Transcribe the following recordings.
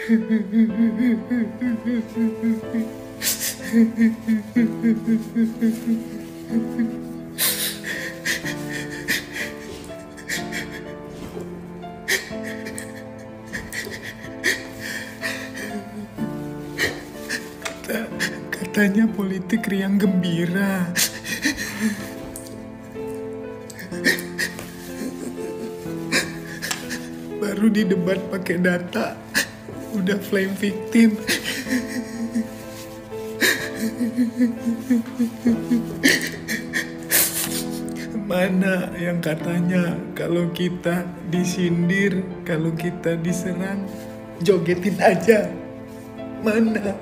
Katanya politik riang gembira. Baru di debat pakai data, udah flame victim. Mana yang katanya kalau kita disindir, kalau kita diserang, jogetin aja. Mana?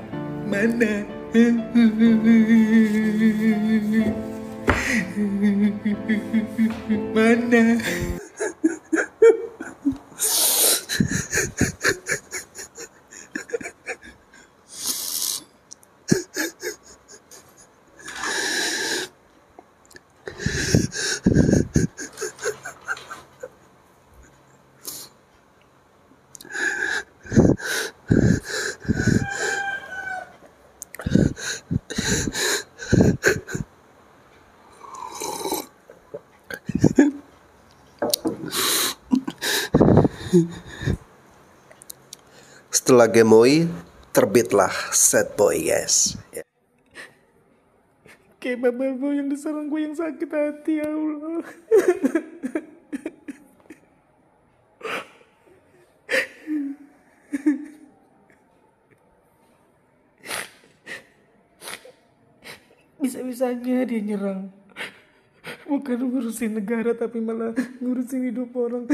Mana? Mana? Setelah Gemoy, terbitlah Sad Boy, guys. Kayak bababo yang diserang gue yang sakit hati, ya Allah. Bisa-bisanya dia nyerang. Bukan ngurusin negara tapi malah ngurusin hidup orang.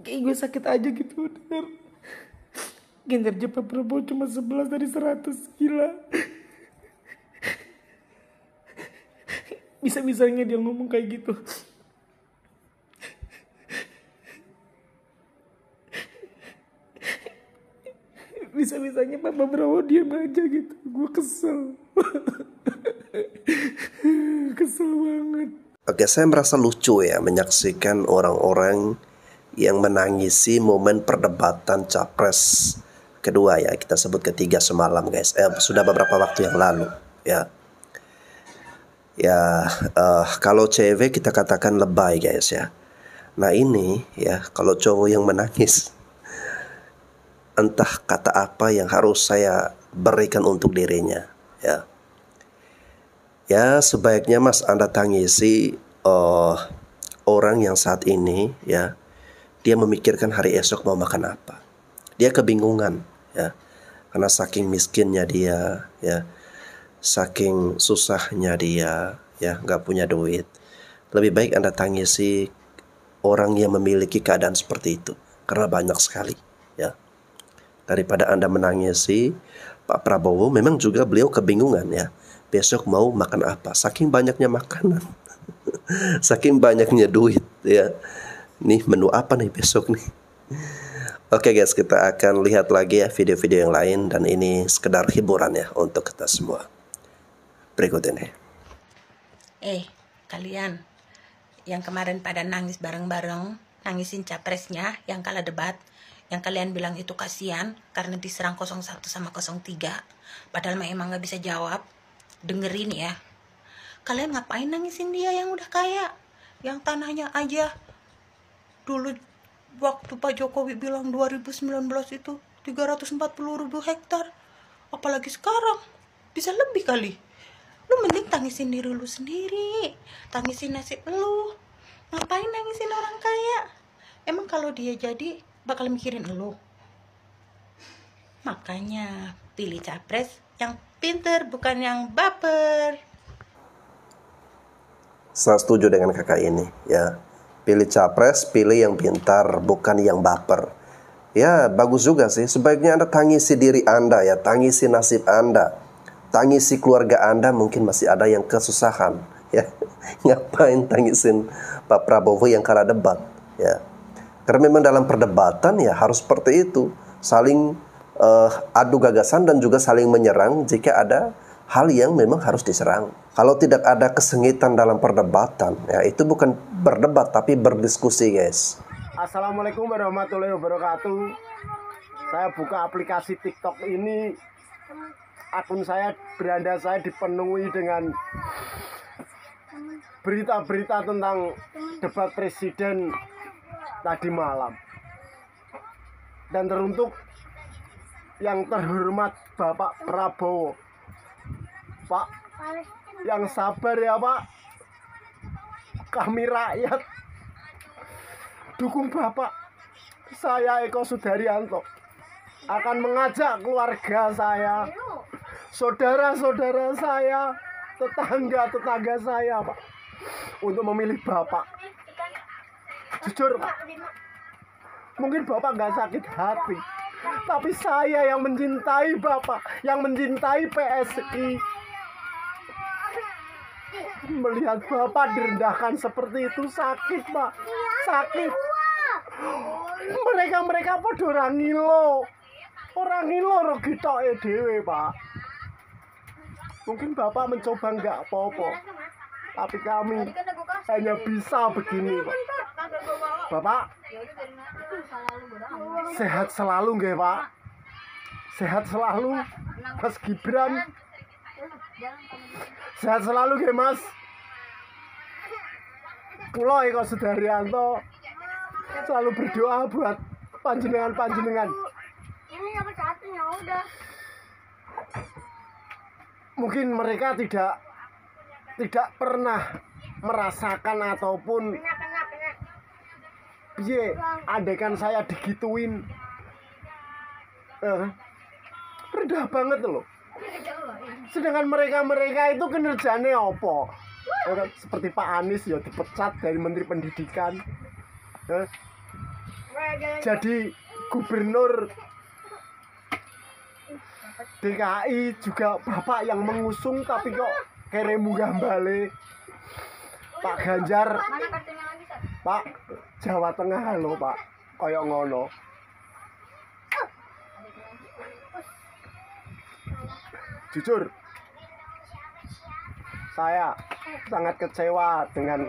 Kayak gue sakit aja gitu denger. Kinerja Pak Prabowo cuma 11 dari 100, gila. Bisa-bisanya dia ngomong kayak gitu. Bisa-bisanya Pak Prabowo diam aja gitu. Gue kesel. Kesel banget. Oke, saya merasa lucu ya menyaksikan orang-orang yang menangisi momen perdebatan capres kedua ya, kita sebut ketiga semalam, guys. Sudah beberapa waktu yang lalu ya. Kalau cewek kita katakan lebay, guys ya. Nah ini ya, kalau cowok yang menangis, entah kata apa yang harus saya berikan untuk dirinya ya. Ya sebaiknya Mas Anda tangisi orang yang saat ini ya, dia memikirkan hari esok mau makan apa. Dia kebingungan ya, karena saking miskinnya dia ya, saking susahnya dia ya, nggak punya duit. Lebih baik Anda tangisi orang yang memiliki keadaan seperti itu, karena banyak sekali ya, daripada Anda menangisi Pak Prabowo. Memang juga beliau kebingungan ya, besok mau makan apa, saking banyaknya makanan. Saking banyaknya duit ya. Nih menu apa nih besok nih. Oke guys, kita akan lihat lagi ya video-video yang lain, dan ini sekedar hiburan ya untuk kita semua. Berikut ini. Kalian yang kemarin pada nangis bareng-bareng, nangisin capresnya yang kalah debat, yang kalian bilang itu kasihan karena diserang 01 sama 03, padahal emang gak bisa jawab. Dengerin ya, kalian ngapain nangisin dia yang udah kaya, yang tanahnya aja dulu waktu Pak Jokowi bilang 2019 itu 340.000 hektar, apalagi sekarang bisa lebih kali. Lu mending tangisin diri lu sendiri, tangisin nasib lu. Ngapain nangisin orang kaya? Emang kalau dia jadi bakal mikirin lu? Makanya pilih capres yang pinter, bukan yang baper. Saya setuju dengan kakak ini ya. Pilih capres, pilih yang pintar, bukan yang baper. Ya bagus juga sih. Sebaiknya Anda tangisi diri Anda ya, tangisi nasib Anda, tangisi keluarga Anda. Mungkin masih ada yang kesusahan ya. Ngapain tangisin Pak Prabowo yang kalah debat ya. Karena memang dalam perdebatan ya harus seperti itu, saling adu gagasan dan juga saling menyerang jika ada hal yang memang harus diserang. Kalau tidak ada kesengitan dalam perdebatan, ya itu bukan berdebat tapi berdiskusi, guys. Assalamualaikum warahmatullahi wabarakatuh. Saya buka aplikasi TikTok ini, akun saya, beranda saya dipenuhi dengan berita-berita tentang debat presiden tadi malam. Dan teruntuk yang terhormat Bapak Prabowo, Pak, yang sabar ya Pak. Kami rakyat dukung Bapak. Saya Eko Sudaryanto akan mengajak keluarga saya, saudara-saudara saya, tetangga-tetangga saya Pak, untuk memilih Bapak. Jujur Pak, mungkin Bapak nggak sakit hati, tapi saya yang mencintai Bapak, yang mencintai PSI, melihat Bapak direndahkan seperti itu sakit Pak, sakit. Mereka podo orang ngilo rugi toke dhewe Pak. Mungkin Bapak mencoba nggak apa-apa, tapi kami hanya bisa begini Pak. Bapak sehat selalu nggih Pak, sehat selalu Mas Gibran, sehat selalu nggih Mas. Kula Eko Sudaryanto selalu berdoa buat panjenengan. Ini apa satunya udah. Mungkin mereka tidak pernah merasakan ataupun piye, andaikan saya digituin, rendah banget loh. Sedangkan mereka itu kinerjanya apa? Seperti Pak Anies ya dipecat dari Menteri Pendidikan, jadi gubernur DKI juga Bapak yang mengusung, tapi kok kere munggah balik. Pak Ganjar, Pak, Jawa Tengah lho Pak, koyok ngono. Jujur, saya sangat kecewa dengan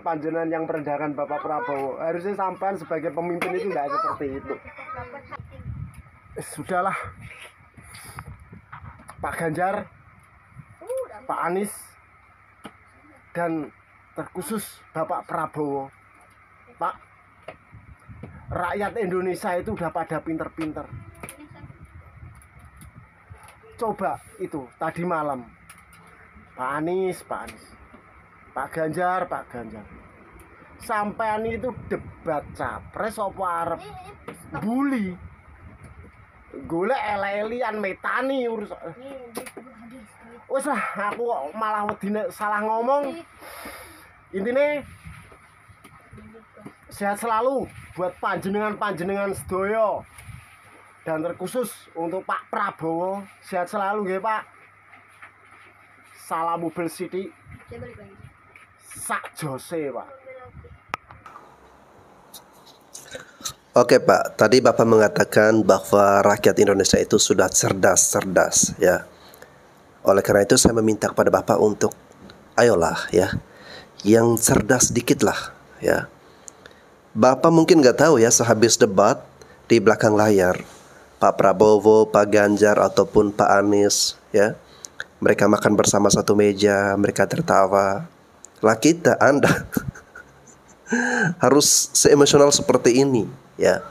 panjenengan yang merendahkan Bapak Prabowo. Harusnya sampean sebagai pemimpin itu tidak seperti itu. Sudahlah, Pak Ganjar, Pak Anies, dan terkhusus Bapak Prabowo, Pak, rakyat Indonesia itu udah pada pinter-pinter. Coba itu tadi malam, Pak Anies, Pak Ganjar, sampean itu debat capres apa arep bully, golek ele-elian metani urus. Wes lah, aku malah wedine salah ngomong. Intine sehat selalu buat panjenengan sedoyo, dan terkhusus untuk Pak Prabowo, sehat selalu nggih Pak. Salam mobil sithik. Sak jose Pak. Oke Pak, tadi Bapak mengatakan bahwa rakyat Indonesia itu sudah cerdas ya. Oleh karena itu saya meminta kepada Bapak untuk ayolah ya, yang cerdas dikit lah ya. Bapak mungkin nggak tahu ya, sehabis debat di belakang layar Pak Prabowo, Pak Ganjar ataupun Pak Anies ya, mereka makan bersama satu meja, mereka tertawa. Lah kita, Anda harus seemosional seperti ini ya.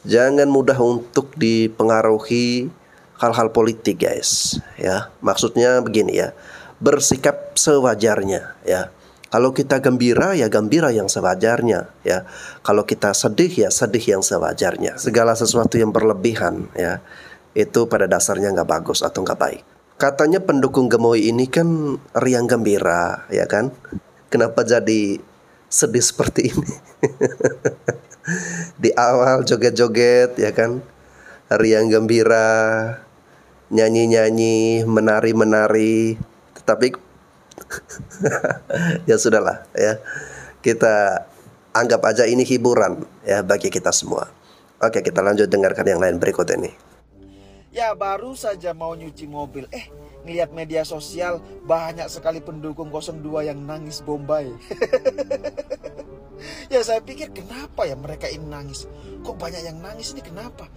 Jangan mudah untuk dipengaruhi hal-hal politik guys ya. Maksudnya begini ya, bersikap sewajarnya ya. Kalau kita gembira ya gembira yang sewajarnya ya. Kalau kita sedih ya sedih yang sewajarnya. Segala sesuatu yang berlebihan ya, itu pada dasarnya nggak bagus atau nggak baik. Katanya pendukung gemoy ini kan riang gembira ya kan. Kenapa jadi sedih seperti ini? Di awal joget-joget ya kan, riang gembira, nyanyi-nyanyi, menari-menari, tetapi ya sudahlah ya, kita anggap aja ini hiburan ya bagi kita semua. Oke, kita lanjut dengarkan yang lain berikut ini. Ya baru saja mau nyuci mobil, ngelihat media sosial banyak sekali pendukung 02 yang nangis Bombay. Ya saya pikir kenapa ya mereka ini nangis? Kok banyak yang nangis ini kenapa?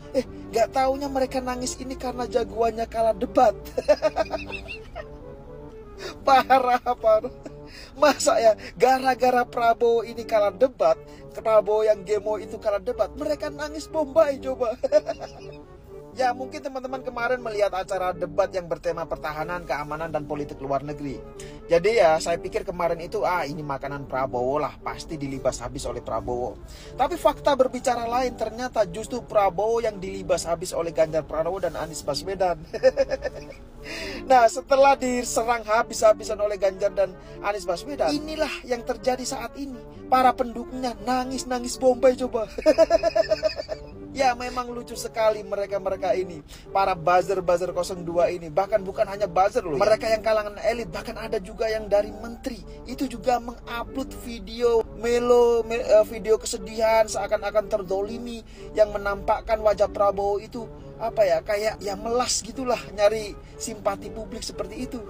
Gak taunya mereka nangis ini karena jagoannya kalah debat. Parah. Masa ya gara-gara Prabowo ini kalah debat, Prabowo yang gemo itu kalah debat, mereka nangis Bombay coba. Ya mungkin teman-teman kemarin melihat acara debat yang bertema pertahanan, keamanan, dan politik luar negeri. Jadi ya saya pikir kemarin itu ini makanan Prabowo lah, pasti dilibas habis oleh Prabowo. Tapi fakta berbicara lain, ternyata justru Prabowo yang dilibas habis oleh Ganjar Pranowo dan Anies Baswedan. Nah setelah diserang habis-habisan oleh Ganjar dan Anies Baswedan, inilah yang terjadi saat ini. Para pendukungnya nangis-nangis Bombay coba. Ya memang lucu sekali mereka ini, para buzzer-buzzer 02 ini. Bahkan bukan hanya buzzer loh, mereka yang kalangan elit, bahkan ada juga yang dari menteri. Itu juga mengupload video video kesedihan seakan-akan terdolimi, yang menampakkan wajah Prabowo itu kayak melas gitulah, nyari simpati publik seperti itu.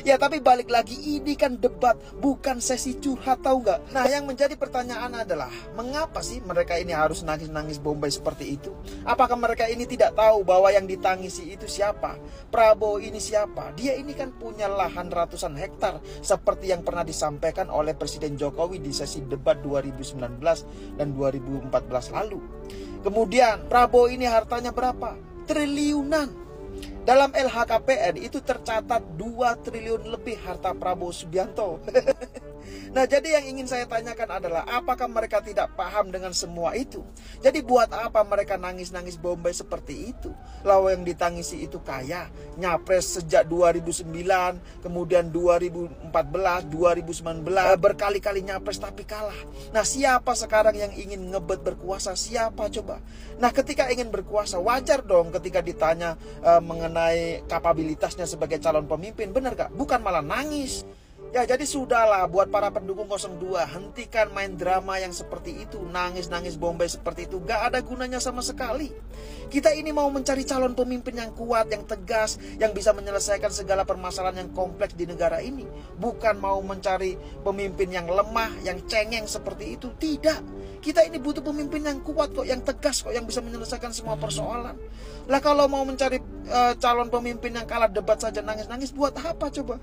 Ya tapi balik lagi, ini kan debat, bukan sesi curhat, tahu nggak? Nah yang menjadi pertanyaan adalah, mengapa sih mereka ini harus nangis-nangis Bombay seperti itu? Apakah mereka ini tidak tahu bahwa yang ditangisi itu siapa? Prabowo ini siapa? Dia ini kan punya lahan ratusan hektar, seperti yang pernah disampaikan oleh Presiden Jokowi di sesi debat 2019 dan 2014 lalu. Kemudian Prabowo ini hartanya berapa? Triliunan. Dalam LHKPN itu tercatat 2 triliun lebih harta Prabowo Subianto. Nah jadi yang ingin saya tanyakan adalah, apakah mereka tidak paham dengan semua itu? Jadi buat apa mereka nangis-nangis Bombay seperti itu? Lalu yang ditangisi itu kaya, nyapres sejak 2009, kemudian 2014, 2019, berkali-kali nyapres tapi kalah. Nah siapa sekarang yang ingin ngebet berkuasa? Siapa coba? Nah ketika ingin berkuasa, wajar dong ketika ditanya mengenai kapabilitasnya sebagai calon pemimpin, benar gak? Bukan malah nangis. Ya jadi sudahlah buat para pendukung 02, hentikan main drama yang seperti itu, nangis-nangis Bombay seperti itu, gak ada gunanya sama sekali. Kita ini mau mencari calon pemimpin yang kuat, yang tegas, yang bisa menyelesaikan segala permasalahan yang kompleks di negara ini. Bukan mau mencari pemimpin yang lemah, yang cengeng seperti itu, tidak. Kita ini butuh pemimpin yang kuat kok, yang tegas kok, yang bisa menyelesaikan semua persoalan. Lah kalau mau mencari calon pemimpin yang kalah debat saja nangis-nangis, buat apa coba?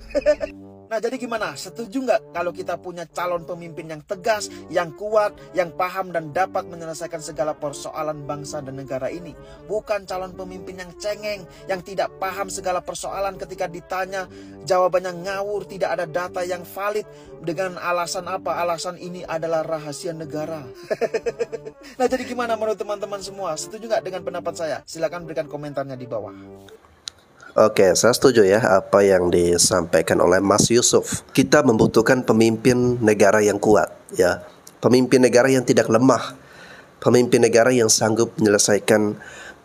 Nah jadi gimana? Setuju nggak kalau kita punya calon pemimpin yang tegas, yang kuat, yang paham dan dapat menyelesaikan segala persoalan bangsa dan negara ini? Bukan calon pemimpin yang cengeng, yang tidak paham segala persoalan, ketika ditanya jawabannya ngawur, tidak ada data yang valid, dengan alasan apa? Alasan ini adalah rahasia negara. Nah jadi gimana menurut teman-teman semua? Setuju nggak dengan pendapat saya? Silahkan berikan komentarnya di bawah. Oke, saya setuju ya apa yang disampaikan oleh Mas Yusuf. Kita membutuhkan pemimpin negara yang kuat, ya. Pemimpin negara yang tidak lemah. Pemimpin negara yang sanggup menyelesaikan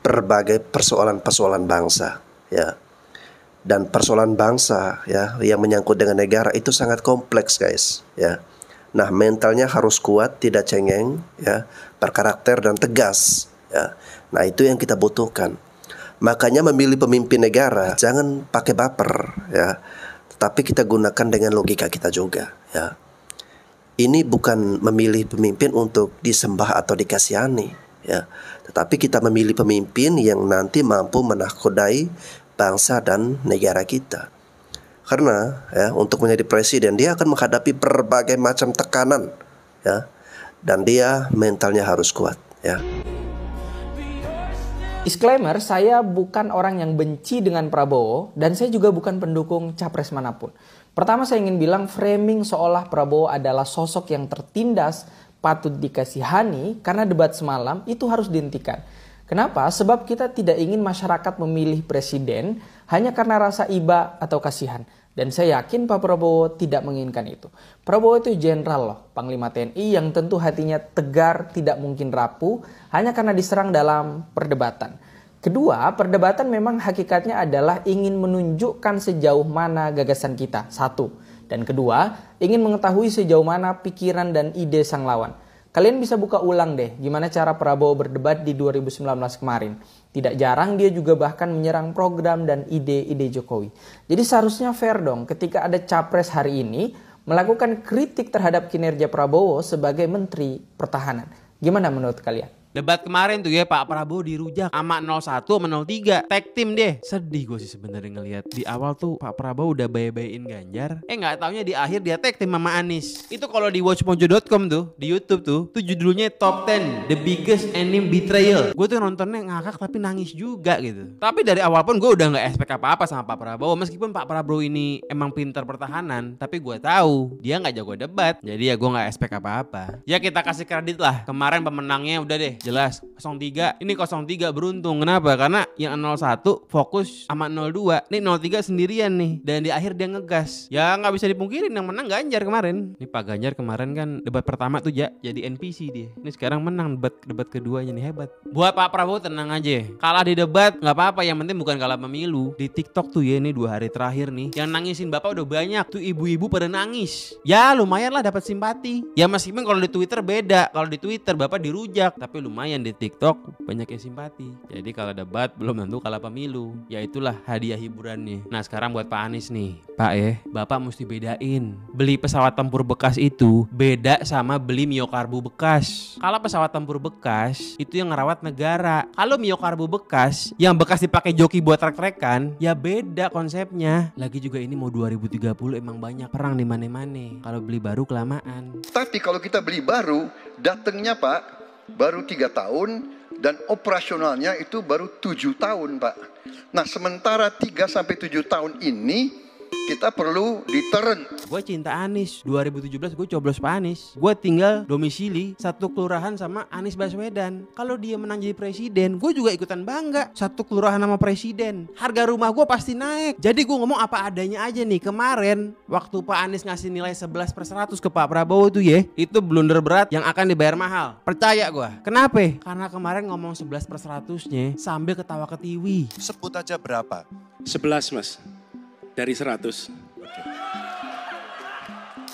berbagai persoalan-persoalan bangsa, ya. Dan persoalan bangsa ya yang menyangkut dengan negara itu sangat kompleks, guys, ya. Nah, mentalnya harus kuat, tidak cengeng, ya, berkarakter dan tegas, ya. Nah, itu yang kita butuhkan. Makanya memilih pemimpin negara jangan pakai baper, ya. Tetapi kita gunakan dengan logika kita juga, ya. Ini bukan memilih pemimpin untuk disembah atau dikasihani, ya. Tetapi kita memilih pemimpin yang nanti mampu menakodai bangsa dan negara kita. Karena ya untuk menjadi presiden dia akan menghadapi berbagai macam tekanan, ya. Dan dia mentalnya harus kuat, ya. Disclaimer, saya bukan orang yang benci dengan Prabowo dan saya juga bukan pendukung capres manapun. Pertama saya ingin bilang framing seolah Prabowo adalah sosok yang tertindas, patut dikasihani karena debat semalam itu harus dihentikan. Kenapa? Sebab kita tidak ingin masyarakat memilih presiden hanya karena rasa iba atau kasihan. Dan saya yakin Pak Prabowo tidak menginginkan itu. Prabowo itu jenderal loh, Panglima TNI yang tentu hatinya tegar, tidak mungkin rapuh, hanya karena diserang dalam perdebatan. Kedua, perdebatan memang hakikatnya adalah ingin menunjukkan sejauh mana gagasan kita, satu. Dan kedua, ingin mengetahui sejauh mana pikiran dan ide sang lawan. Kalian bisa buka ulang deh gimana cara Prabowo berdebat di 2019 kemarin. Tidak jarang dia juga bahkan menyerang program dan ide-ide Jokowi. Jadi seharusnya fair dong ketika ada capres hari ini melakukan kritik terhadap kinerja Prabowo sebagai Menteri Pertahanan. Gimana menurut kalian? Debat kemarin tuh ya Pak Prabowo dirujak sama 01 sama 03 tag team deh. Sedih gue sih sebenarnya ngelihat di awal tuh Pak Prabowo udah bayi-bayiin Ganjar. Nggak taunya di akhir dia tag team sama Anies. Itu kalau di watchmojo.com tuh di YouTube tuh judulnya Top 10 The Biggest Enemy Betrayal. Gue tuh nontonnya ngakak tapi nangis juga gitu. Tapi dari awal pun gue udah nggak expect apa-apa sama Pak Prabowo. Meskipun Pak Prabowo ini emang pintar pertahanan, tapi gue tahu dia nggak jago debat. Jadi ya gue nggak expect apa-apa. Ya kita kasih kredit lah. Kemarin pemenangnya udah deh jelas 03. Ini 03 beruntung. Kenapa? Karena yang 01 fokus sama 02. Nih 03 sendirian nih. Dan di akhir dia ngegas. Ya nggak bisa dipungkirin yang menang Ganjar kemarin. Ini Pak Ganjar kemarin kan debat pertama tuh jadi NPC dia. Ini sekarang menang debat keduanya nih, hebat. Buat Pak Prabowo tenang aja. Kalah di debat nggak apa-apa. Yang penting bukan kalah pemilu. Di TikTok tuh ya ini 2 hari terakhir nih. Yang nangisin Bapak udah banyak. Tuh ibu-ibu pada nangis. Ya lumayan lah dapat simpati. Ya meskipun kalau di Twitter beda. Kalau di Twitter Bapak dirujak. Tapi lumayan di TikTok banyak yang simpati. Jadi kalau debat belum tentu kalah pemilu. Ya itulah hadiah hiburannya. Nah sekarang buat Pak Anies nih. Pak Bapak mesti bedain. Beli pesawat tempur bekas itu beda sama beli miokarbu bekas. Kalau pesawat tempur bekas itu yang ngerawat negara. Kalau miokarbu bekas yang bekas dipakai joki buat trek-trekan, ya beda konsepnya. Lagi juga ini mau 2030 emang banyak perang di mana-mana. Kalau beli baru kelamaan. Tapi kalau kita beli baru, datangnya Pak baru 3 tahun dan operasionalnya itu baru 7 tahun Pak. Nah sementara 3 sampai 7 tahun ini kita perlu deterrent. Gue cinta Anies. 2017 gue coblos Pak Anies. Gue tinggal domisili satu kelurahan sama Anies Baswedan. Kalau dia menang jadi presiden, gue juga ikutan bangga. Satu kelurahan sama presiden. Harga rumah gue pasti naik. Jadi gue ngomong apa adanya aja nih. Kemarin waktu Pak Anies ngasih nilai 11/100 ke Pak Prabowo tuh ya, itu blunder berat yang akan dibayar mahal. Percaya gue. Kenapa? Karena kemarin ngomong 11/100-nya sambil ketawa ketiwi. Sebut aja berapa? 11 Mas. Dari 100.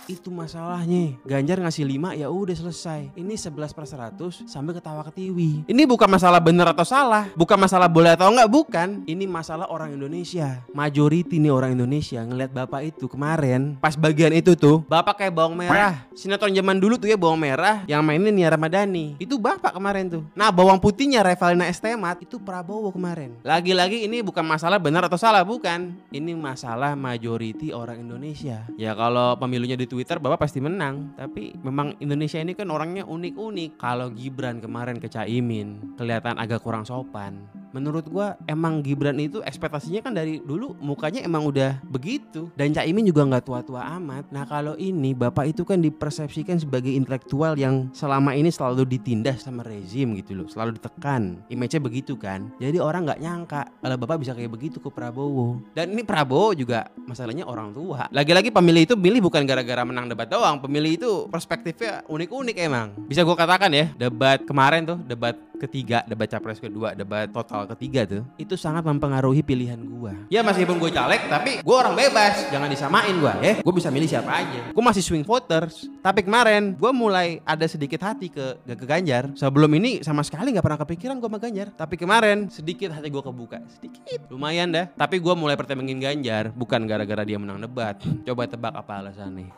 Itu masalahnya. Ganjar ngasih 5 ya udah selesai. Ini 11/100 sambil ketawa ketiwi. Ini bukan masalah benar atau salah, bukan masalah boleh atau enggak, bukan. Ini masalah orang Indonesia. Majority nih orang Indonesia ngelihat Bapak itu kemarin pas bagian itu tuh, Bapak kayak bawang merah. Sinetron zaman dulu tuh ya bawang merah yang mainin Nia Ramadhani. Itu Bapak kemarin tuh. Nah, bawang putihnya Revalina S. Temat itu Prabowo kemarin. Lagi-lagi ini bukan masalah benar atau salah, bukan. Ini masalah majority orang Indonesia. Ya kalau pemilunya di Twitter Bapak pasti menang. Tapi memang Indonesia ini kan orangnya unik-unik. Kalau Gibran kemarin ke Caimin kelihatan agak kurang sopan. Menurut gua emang Gibran itu ekspektasinya kan dari dulu mukanya emang udah begitu. Dan Caimin juga gak tua-tua amat. Nah kalau ini Bapak itu kan dipersepsikan sebagai intelektual yang selama ini selalu ditindas sama rezim gitu loh. Selalu ditekan. Image-nya begitu kan. Jadi orang gak nyangka kalau Bapak bisa kayak begitu ke Prabowo. Dan ini Prabowo juga masalahnya orang tua. Lagi-lagi pemilih itu milih bukan gara-gara menang debat doang. Pemilih itu perspektifnya unik-unik emang. Bisa gue katakan ya, debat kemarin tuh, debat ketiga, debat capres kedua, debat total ketiga tuh, itu sangat mempengaruhi pilihan gue. Ya meskipun gue caleg, tapi gue orang bebas. Jangan disamain gue ya. Gue bisa milih siapa aja. Gue masih swing voters. Tapi kemarin gue mulai ada sedikit hati ke Ganjar. Sebelum ini sama sekali gak pernah kepikiran gue sama Ganjar. Tapi kemarin sedikit hati gue kebuka. Sedikit. Lumayan dah. Tapi gue mulai pertimbangin Ganjar. Bukan gara-gara dia menang debat. Coba tebak apa alasannya.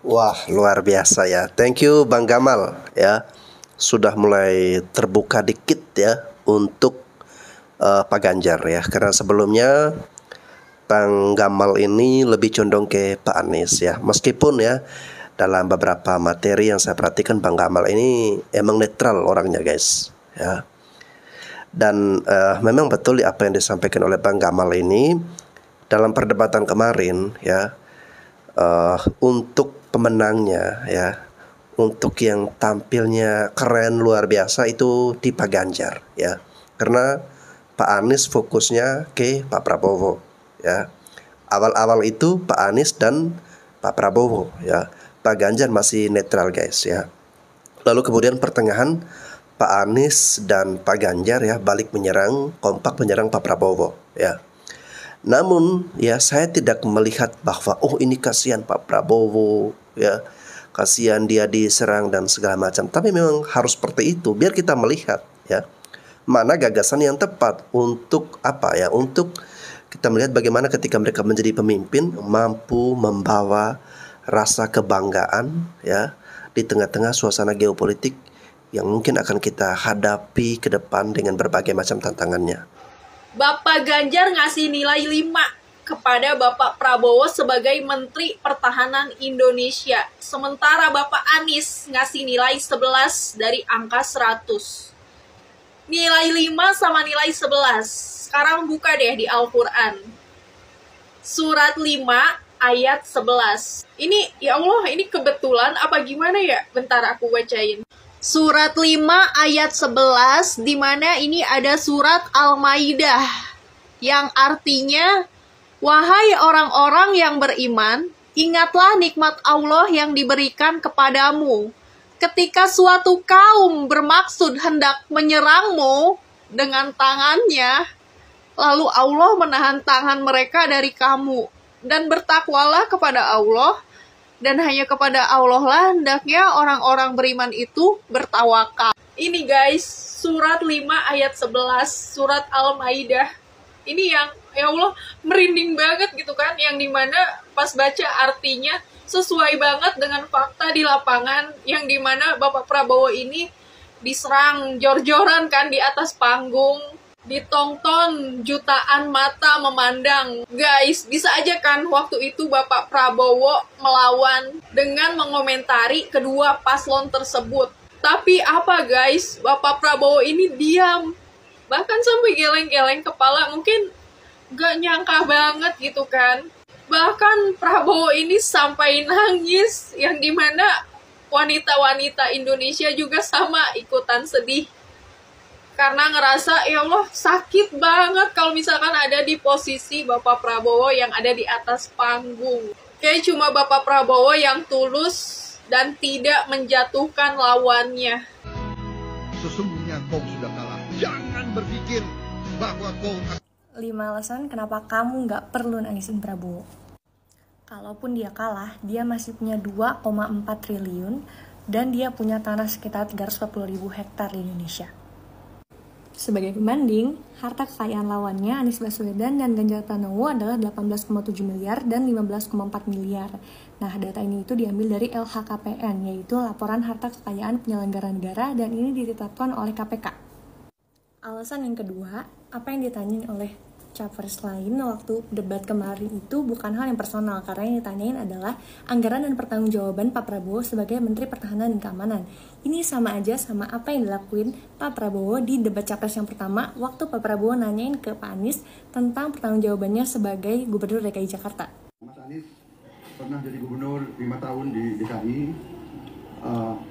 Wah, luar biasa ya. Thank you Bang Gamal ya. Sudah mulai terbuka dikit ya untuk Pak Ganjar ya. Karena sebelumnya Bang Gamal ini lebih condong ke Pak Anies ya. Meskipun ya dalam beberapa materi yang saya perhatikan Bang Gamal ini emang netral orangnya guys ya. Dan memang betul apa yang disampaikan oleh Bang Gamal ini dalam perdebatan kemarin ya. Untuk pemenangnya ya, untuk yang tampilnya keren luar biasa itu di Pak Ganjar ya, karena Pak Anies fokusnya ke Pak Prabowo ya. Awal-awal itu Pak Anies dan Pak Prabowo ya, Pak Ganjar masih netral guys ya. Lalu kemudian pertengahan Pak Anies dan Pak Ganjar ya balik menyerang, kompak menyerang Pak Prabowo ya. Namun ya saya tidak melihat bahwa oh ini kasihan Pak Prabowo ya, kasihan dia diserang dan segala macam. Tapi memang harus seperti itu biar kita melihat ya mana gagasan yang tepat untuk apa ya, untuk kita melihat bagaimana ketika mereka menjadi pemimpin mampu membawa rasa kebanggaan ya di tengah-tengah suasana geopolitik yang mungkin akan kita hadapi ke depan dengan berbagai macam tantangannya. Bapak Ganjar ngasih nilai 5 kepada Bapak Prabowo sebagai Menteri Pertahanan Indonesia. Sementara Bapak Anies ngasih nilai 11 dari angka 100. Nilai 5 sama nilai 11. Sekarang buka deh di Al-Quran. Surat 5 ayat 11. Ini, ya Allah, ini kebetulan apa gimana ya? Bentar aku bacain. Surat 5 ayat 11, di mana ini ada surat Al-Maidah yang artinya, wahai orang-orang yang beriman, ingatlah nikmat Allah yang diberikan kepadamu. Ketika suatu kaum bermaksud hendak menyerangmu dengan tangannya, lalu Allah menahan tangan mereka dari kamu. Dan bertakwalah kepada Allah, dan hanya kepada Allah lah hendaknya orang-orang beriman itu bertawakal. Ini guys, surat 5 ayat 11, surat Al-Maidah. Ini yang, ya Allah, merinding banget gitu kan, yang dimana pas baca artinya sesuai banget dengan fakta di lapangan, yang dimana Bapak Prabowo ini diserang jor-joran kan di atas panggung, ditonton jutaan mata memandang. Guys, bisa aja kan waktu itu Bapak Prabowo melawan dengan mengomentari kedua paslon tersebut. Tapi apa guys, Bapak Prabowo ini diam, bahkan sampai geleng-geleng kepala, mungkin gak nyangka banget gitu kan. Bahkan Prabowo ini sampai nangis, yang dimana wanita-wanita Indonesia juga sama ikutan sedih. Karena ngerasa, ya Allah, sakit banget kalau misalkan ada di posisi Bapak Prabowo yang ada di atas panggung. Kayak cuma Bapak Prabowo yang tulus dan tidak menjatuhkan lawannya. Sesungguhnya kau sudah kalah. Jangan berpikir bahwa kau 5 alasan kenapa kamu nggak perlu nangisin Prabowo. Kalaupun dia kalah, dia masih punya 2,4 triliun dan dia punya tanah sekitar 340.000 hektar di Indonesia. Sebagai pembanding, harta kekayaan lawannya Anies Baswedan dan Ganjar Pranowo adalah 18,7 miliar dan 15,4 miliar. Nah, data ini itu diambil dari LHKPN, yaitu Laporan Harta Kekayaan Penyelenggara Negara, dan ini ditetapkan oleh KPK. Alasan yang kedua, apa yang ditanyain oleh capres lain waktu debat kemarin itu bukan hal yang personal, karena yang ditanyain adalah anggaran dan pertanggungjawaban Pak Prabowo sebagai Menteri Pertahanan dan Keamanan. Ini sama aja sama apa yang dilakuin Pak Prabowo di debat capres yang pertama waktu Pak Prabowo nanyain ke Pak Anies tentang pertanggungjawabannya sebagai Gubernur DKI Jakarta. Mas Anies pernah jadi gubernur 5 tahun di DKI,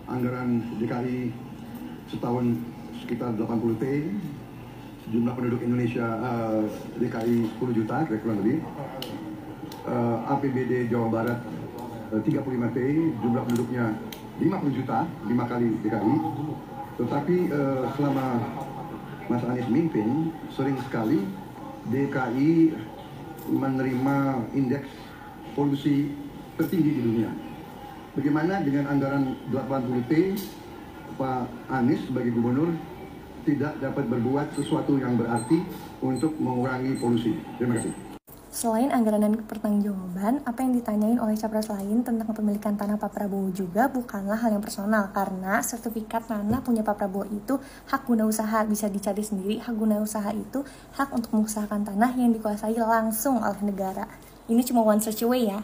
anggaran DKI setahun sekitar 80 T, jumlah penduduk Indonesia DKI 10 juta kurang lebih, APBD Jawa Barat 35 T, jumlah penduduknya 50 juta, 5 kali DKI. Tetapi selama Mas Anies mimpin, sering sekali DKI menerima indeks polusi tertinggi di dunia. Bagaimana dengan anggaran 80 T, Pak Anies sebagai gubernur tidak dapat berbuat sesuatu yang berarti untuk mengurangi polusi. Terima kasih. Selain anggaran dan pertanggungjawaban, apa yang ditanyain oleh capres lain tentang kepemilikan tanah Pak Prabowo juga bukanlah hal yang personal, karena sertifikat tanah punya Pak Prabowo itu hak guna usaha, bisa dicari sendiri. Hak guna usaha itu hak untuk mengusahakan tanah yang dikuasai langsung oleh negara. Ini cuma one search away ya.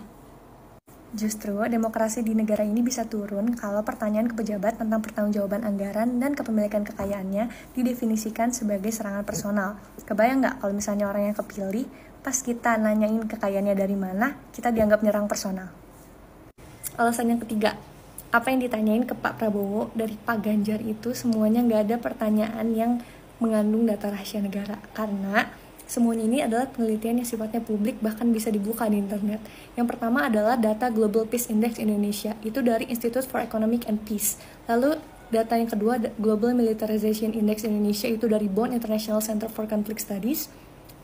Justru, demokrasi di negara ini bisa turun kalau pertanyaan ke pejabat tentang pertanggungjawaban anggaran dan kepemilikan kekayaannya didefinisikan sebagai serangan personal. Kebayang nggak kalau misalnya orang yang kepilih, pas kita nanyain kekayaannya dari mana, kita dianggap nyerang personal. Alasan yang ketiga, apa yang ditanyain ke Pak Prabowo dari Pak Ganjar itu semuanya nggak ada pertanyaan yang mengandung data rahasia negara, karena semuanya ini adalah penelitian yang sifatnya publik, bahkan bisa dibuka di internet. Yang pertama adalah data Global Peace Index Indonesia, itu dari Institute for Economic and Peace. Lalu data yang kedua, Global Militarization Index Indonesia, itu dari Bonn International Center for Conflict Studies.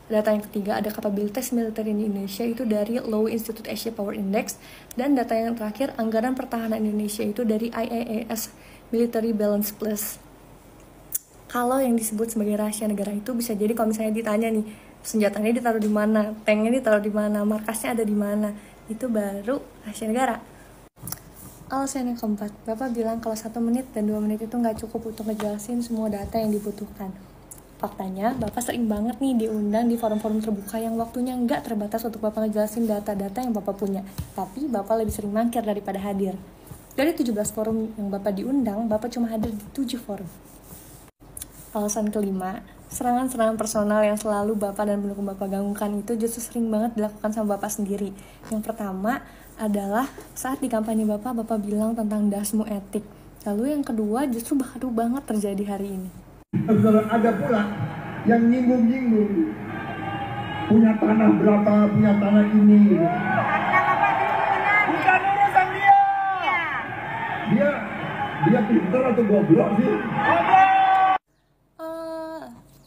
Data yang ketiga ada kapabilitas militer di Indonesia itu dari Law Institute Asia Power Index. Dan data yang terakhir anggaran pertahanan Indonesia itu dari IAAS Military Balance Plus. Kalau yang disebut sebagai rahasia negara itu bisa jadi kalau misalnya ditanya nih, senjatanya ditaruh di mana, tanknya ditaruh di mana, markasnya ada di mana, itu baru rahasia negara. Alasan yang keempat, Bapak bilang kalau 1 menit dan 2 menit itu nggak cukup untuk ngejelasin semua data yang dibutuhkan. Faktanya, Bapak sering banget nih diundang di forum-forum terbuka yang waktunya nggak terbatas untuk Bapak ngejelasin data-data yang Bapak punya. Tapi Bapak lebih sering mangkir daripada hadir. Dari 17 forum yang Bapak diundang, Bapak cuma hadir di 7 forum. Alasan kelima, serangan-serangan personal yang selalu Bapak dan pendukung Bapak gaungkan itu justru sering banget dilakukan sama Bapak sendiri. Yang pertama adalah saat di kampanye Bapak bilang tentang dasmu etik. Lalu yang kedua justru baru banget terjadi hari ini. Ada pula yang nyinggung-nyinggung punya tanah berapa, punya tanah ini. Bukan urusan dia. Dia pintar atau goblok sih?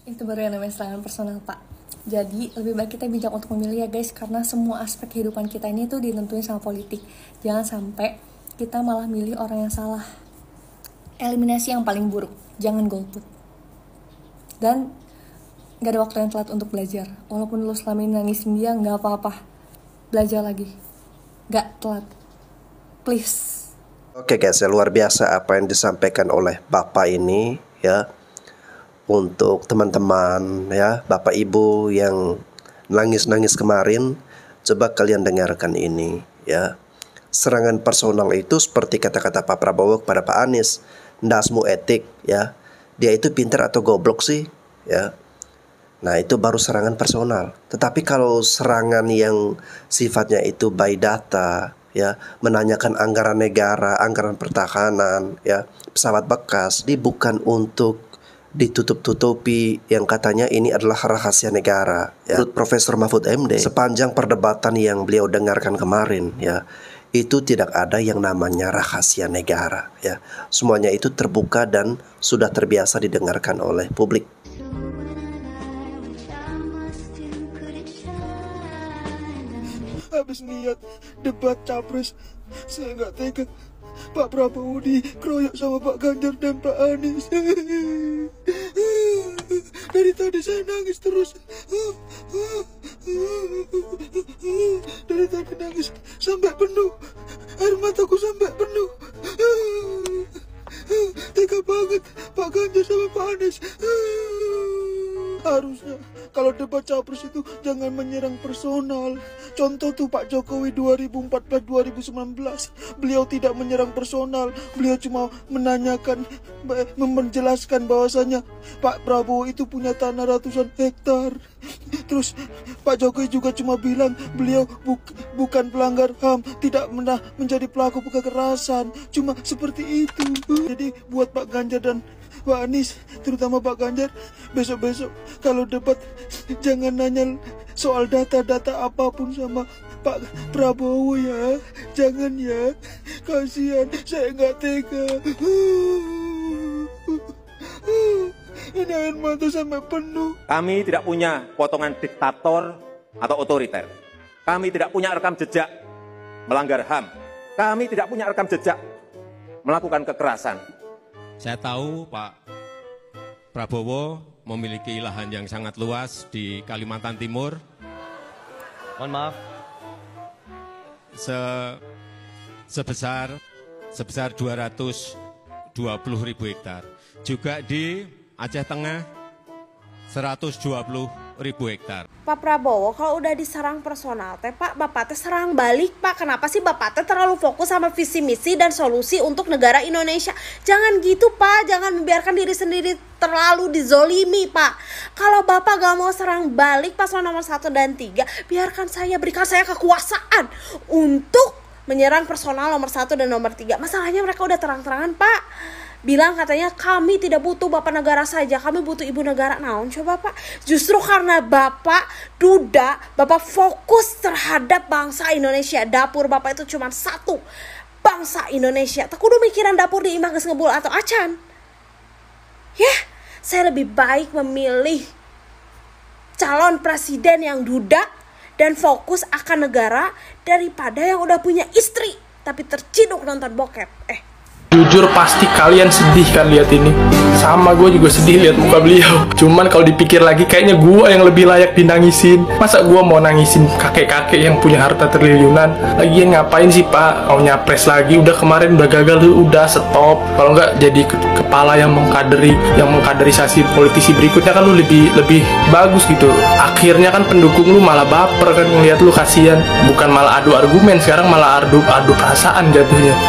Itu baru yang namanya serangan personal, Pak. Jadi lebih baik kita bijak untuk memilih ya guys, karena semua aspek kehidupan kita ini tuh ditentuin sama politik. Jangan sampai kita malah milih orang yang salah. Eliminasi yang paling buruk, jangan golput. Dan gak ada waktu yang telat untuk belajar. Walaupun lu selama ini nangisin dia, gak apa-apa. Belajar lagi. Gak telat. Please. Oke guys, luar biasa apa yang disampaikan oleh Bapak ini ya. Untuk teman-teman ya, Bapak Ibu yang nangis-nangis kemarin, coba kalian dengarkan ini ya. Serangan personal itu seperti kata-kata Pak Prabowo kepada Pak Anies, ndasmu etik ya. Dia itu pintar atau goblok sih ya. Nah itu baru serangan personal. Tetapi kalau serangan yang sifatnya itu by data ya, menanyakan anggaran negara, anggaran pertahanan ya, pesawat bekas, ini bukan untuk ditutup-tutupi yang katanya ini adalah rahasia negara ya. Menurut Profesor Mahfud MD, sepanjang perdebatan yang beliau dengarkan kemarin ya, itu tidak ada yang namanya rahasia negara ya. Semuanya itu terbuka dan sudah terbiasa didengarkan oleh publik. Habis lihat debat capres, saya nggak tega. Pak Prabowo dikeroyok sama Pak Ganjar dan Pak Anies. Dari tadi saya nangis terus. Dari tadi nangis sampai penuh. Air mataku sampai penuh. Tega banget Pak Ganjar sama Pak Anies. Harusnya kalau debat capres itu jangan menyerang personal. Contoh tuh Pak Jokowi 2014-2019, beliau tidak menyerang personal. Beliau cuma menanyakan, menjelaskan bahwasanya Pak Prabowo itu punya tanah ratusan hektar. Terus Pak Jokowi juga cuma bilang beliau bukan pelanggar HAM, tidak pernah menjadi pelaku kekerasan. Cuma seperti itu. Jadi buat Pak Ganjar dan Pak Anies, terutama Pak Ganjar, besok-besok kalau debat jangan nanya soal data-data apapun sama Pak Prabowo ya. Jangan ya, kasihan, saya nggak tega. Ini air mata sampai penuh. Kami tidak punya potongan diktator atau otoriter. Kami tidak punya rekam jejak melanggar HAM. Kami tidak punya rekam jejak melakukan kekerasan. Saya tahu Pak Prabowo memiliki lahan yang sangat luas di Kalimantan Timur. Mohon maaf. Sebesar 220.000 hektar. Juga di Aceh Tengah 120.000 hektar. Pak Prabowo kalau udah diserang personal teh Pak, Bapak teh serang balik Pak. Kenapa sih Bapak teh terlalu fokus sama visi misi dan solusi untuk negara Indonesia? Jangan gitu Pak, jangan membiarkan diri sendiri terlalu dizolimi Pak. Kalau Bapak gak mau serang balik paslon nomor 1 dan 3, berikan saya kekuasaan untuk menyerang personal nomor 1 dan nomor 3. Masalahnya mereka udah terang-terangan Pak. Bilang katanya kami tidak butuh bapak negara saja, kami butuh ibu negara. Naon coba Pak? Justru karena Bapak duda, Bapak fokus terhadap bangsa Indonesia. Dapur Bapak itu cuma satu, bangsa Indonesia. Tak kudu mikiran dapur di imah geus ngebul atau acan. Ya, saya lebih baik memilih calon presiden yang duda dan fokus akan negara daripada yang udah punya istri tapi terciduk nonton bokep. Jujur pasti kalian sedih kan lihat ini. Sama gue juga sedih lihat muka beliau. Cuman kalau dipikir lagi kayaknya gue yang lebih layak dinangisin. Masa gue mau nangisin kakek-kakek yang punya harta triliunan? Lagian ngapain sih Pak? Mau nyapres lagi? Udah kemarin udah gagal tuh, udah stop. Kalau nggak jadi kepala yang mengkaderisasi politisi berikutnya kan lu lebih bagus gitu. Akhirnya kan pendukung lu malah baper kan ngeliat lu, kasihan. Bukan malah adu argumen, sekarang malah adu perasaan jatuhnya.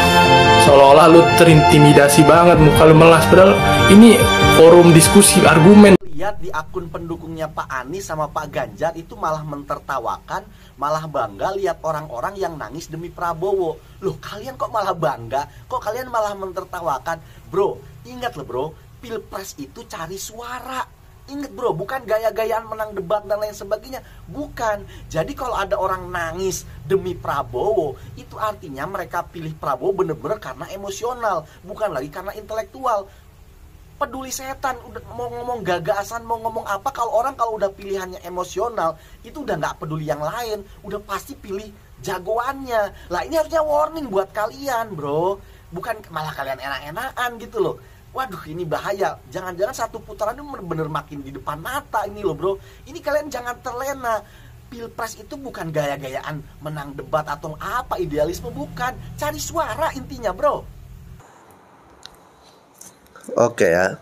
Seolah-olah lu terintimidasi banget, muka lu melas, padahal ini forum diskusi argumen. Lihat di akun pendukungnya Pak Anies sama Pak Ganjar itu malah mentertawakan, malah bangga lihat orang-orang yang nangis demi Prabowo. Loh, kalian kok malah bangga? Kok kalian malah mentertawakan? Bro, ingat loh bro, Pilpres itu cari suara. Ingat bro, bukan gaya-gayaan menang debat dan lain sebagainya. Bukan. Jadi kalau ada orang nangis demi Prabowo, itu artinya mereka pilih Prabowo bener-bener karena emosional, bukan lagi karena intelektual. Peduli setan, udah mau ngomong gagasan, mau ngomong apa, kalau udah pilihannya emosional, itu udah nggak peduli yang lain, udah pasti pilih jagoannya. Lah ini harusnya warning buat kalian bro, bukan malah kalian enak-enakan gitu loh. Waduh, ini bahaya. Jangan-jangan satu putaran itu bener-bener makin di depan mata ini loh bro. Ini kalian jangan terlena. Pilpres itu bukan gaya-gayaan menang debat atau apa, idealisme, bukan. Cari suara intinya bro. Oke ya.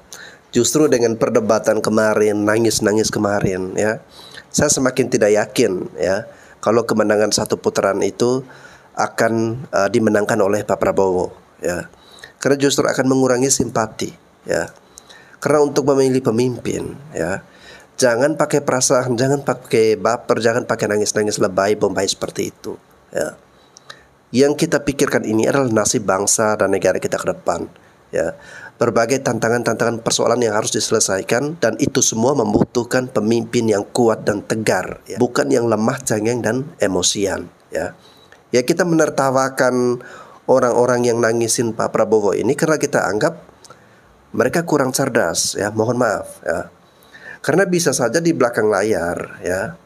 Justru dengan perdebatan kemarin, nangis-nangis kemarin ya, saya semakin tidak yakin ya kalau kemenangan satu putaran itu akan dimenangkan oleh Pak Prabowo ya. Karena justru akan mengurangi simpati ya. Karena untuk memilih pemimpin ya, jangan pakai perasaan, jangan pakai baper, jangan pakai nangis-nangis lebay bombay seperti itu ya. Yang kita pikirkan ini adalah nasib bangsa dan negara kita ke depan ya. Berbagai tantangan-tantangan persoalan yang harus diselesaikan, dan itu semua membutuhkan pemimpin yang kuat dan tegar ya. Bukan yang lemah, cengeng dan emosian ya. Ya, kita menertawakan orang-orang yang nangisin Pak Prabowo ini karena kita anggap mereka kurang cerdas ya, mohon maaf ya. Karena bisa saja di belakang layar ya,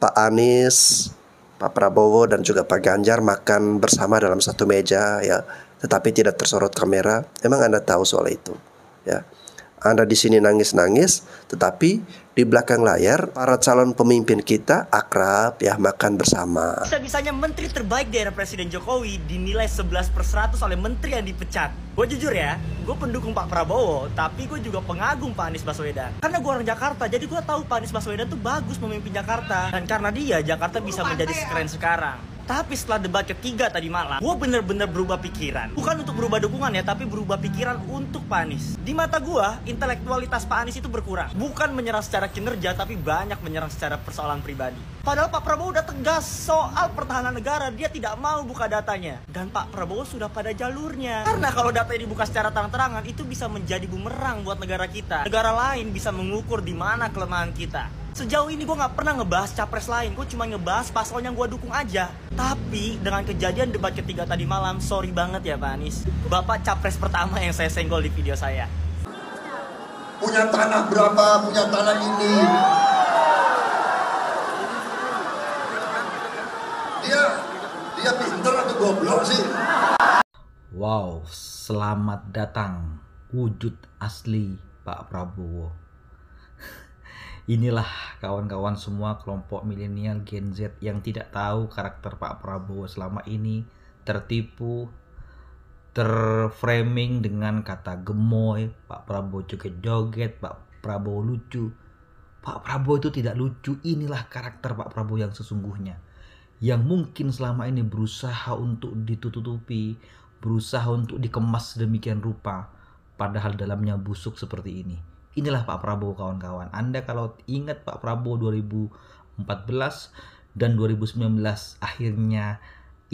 Pak Anies, Pak Prabowo dan juga Pak Ganjar makan bersama dalam satu meja ya, tetapi tidak tersorot kamera. Emang Anda tahu soal itu ya? Anda di sini nangis-nangis, tetapi di belakang layar para calon pemimpin kita akrab ya, makan bersama. Bisa-bisanya menteri terbaik di era Presiden Jokowi dinilai 11/100 oleh menteri yang dipecat. Gue jujur ya, gue pendukung Pak Prabowo, tapi gue juga pengagum Pak Anies Baswedan. Karena gue orang Jakarta, jadi gue tahu Pak Anies Baswedan tuh bagus memimpin Jakarta. Dan karena dia, Jakarta bisa menjadi sekeren sekarang. Tapi setelah debat ketiga tadi malam, gue bener-bener berubah pikiran. Bukan untuk berubah dukungan ya, tapi berubah pikiran untuk Pak Anies. Di mata gue, intelektualitas Pak Anies itu berkurang. Bukan menyerang secara kinerja, tapi banyak menyerang secara persoalan pribadi. Padahal Pak Prabowo udah tegas soal pertahanan negara. Dia tidak mau buka datanya. Dan Pak Prabowo sudah pada jalurnya. Karena kalau datanya dibuka secara terang-terangan, itu bisa menjadi bumerang buat negara kita. Negara lain bisa mengukur di mana kelemahan kita. Sejauh ini gue gak pernah ngebahas capres lain, gue cuma ngebahas paslon yang gue dukung aja. Tapi dengan kejadian debat ketiga tadi malam, sorry banget ya Pak Anies, Bapak capres pertama yang saya senggol di video saya. Punya tanah berapa, punya tanah ini. Dia pinter atau goblok sih? Wow, selamat datang wujud asli Pak Prabowo. Inilah kawan-kawan semua kelompok milenial Gen Z yang tidak tahu karakter Pak Prabowo selama ini, tertipu, terframing dengan kata gemoy, Pak Prabowo joget-joget, Pak Prabowo lucu. Pak Prabowo itu tidak lucu. Inilah karakter Pak Prabowo yang sesungguhnya, yang mungkin selama ini berusaha untuk ditutupi, berusaha untuk dikemas sedemikian rupa, padahal dalamnya busuk seperti ini. Inilah Pak Prabowo kawan-kawan. Anda kalau ingat Pak Prabowo 2014 dan 2019, akhirnya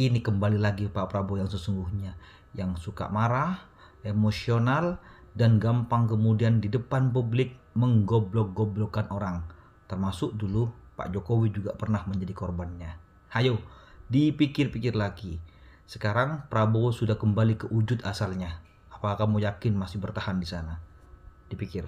ini kembali lagi Pak Prabowo yang sesungguhnya, yang suka marah, emosional, dan gampang kemudian di depan publik menggoblok-goblokkan orang. Termasuk dulu Pak Jokowi juga pernah menjadi korbannya. Hayo, dipikir-pikir lagi. Sekarang Prabowo sudah kembali ke wujud asalnya. Apakah kamu yakin masih bertahan di sana? Dipikir.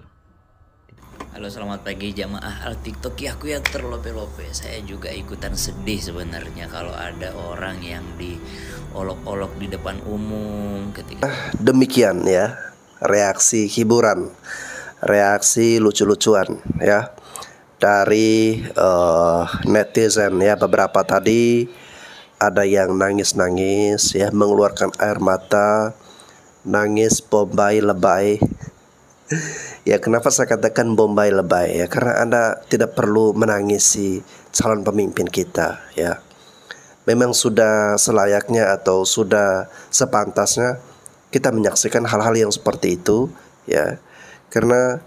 Halo, selamat pagi jamaah Al TikTok. Ya, aku yang terlope-lope. Saya juga ikutan sedih sebenarnya kalau ada orang yang diolok-olok di depan umum ketika. Demikian ya, reaksi hiburan, reaksi lucu-lucuan ya dari netizen ya. Beberapa tadi ada yang nangis-nangis ya, mengeluarkan air mata, nangis bombay lebay. Ya, kenapa saya katakan bombay lebay ya? Karena Anda tidak perlu menangisi calon pemimpin kita ya. Memang sudah selayaknya atau sudah sepantasnya kita menyaksikan hal-hal yang seperti itu ya. Karena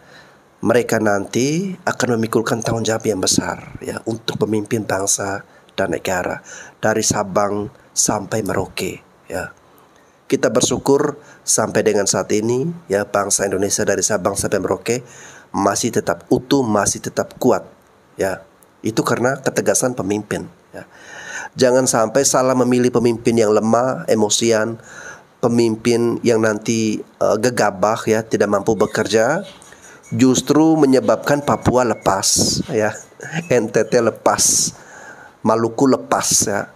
mereka nanti akan memikulkan tanggung jawab yang besar ya untuk pemimpin bangsa dan negara dari Sabang sampai Merauke ya. Kita bersyukur sampai dengan saat ini ya, bangsa Indonesia dari Sabang sampai Merauke masih tetap utuh, masih tetap kuat ya. Itu karena ketegasan pemimpin ya. Jangan sampai salah memilih pemimpin yang lemah, emosian, pemimpin yang nanti gegabah ya, tidak mampu bekerja, justru menyebabkan Papua lepas ya, NTT lepas, Maluku lepas ya.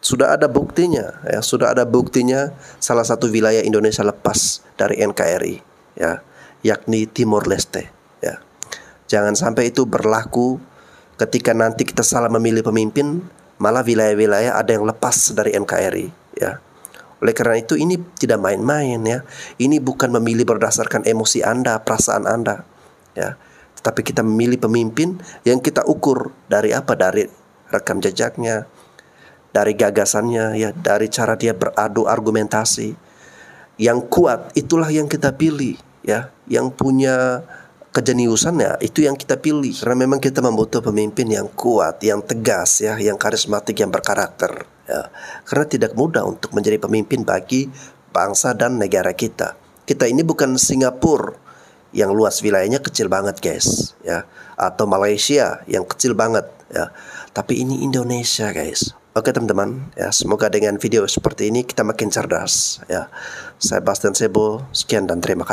Sudah ada buktinya ya, sudah ada buktinya salah satu wilayah Indonesia lepas dari NKRI ya, yakni Timor Leste ya. Jangan sampai itu berlaku ketika nanti kita salah memilih pemimpin, malah wilayah-wilayah ada yang lepas dari NKRI ya. Oleh karena itu ini tidak main-main ya. Ini bukan memilih berdasarkan emosi Anda, perasaan Anda ya. Tetapi kita memilih pemimpin yang kita ukur dari apa? Dari rekam jejaknya, dari gagasannya ya, dari cara dia beradu argumentasi. Yang kuat itulah yang kita pilih ya. Yang punya kejeniusan ya, itu yang kita pilih. Karena memang kita membutuhkan pemimpin yang kuat, yang tegas ya, yang karismatik, yang berkarakter ya. Karena tidak mudah untuk menjadi pemimpin bagi bangsa dan negara kita. Kita ini bukan Singapura yang luas wilayahnya kecil banget guys ya, atau Malaysia yang kecil banget ya. Tapi ini Indonesia guys. Oke teman-teman ya, semoga dengan video seperti ini kita makin cerdas ya. Saya Bastian Sebo, sekian dan terima kasih.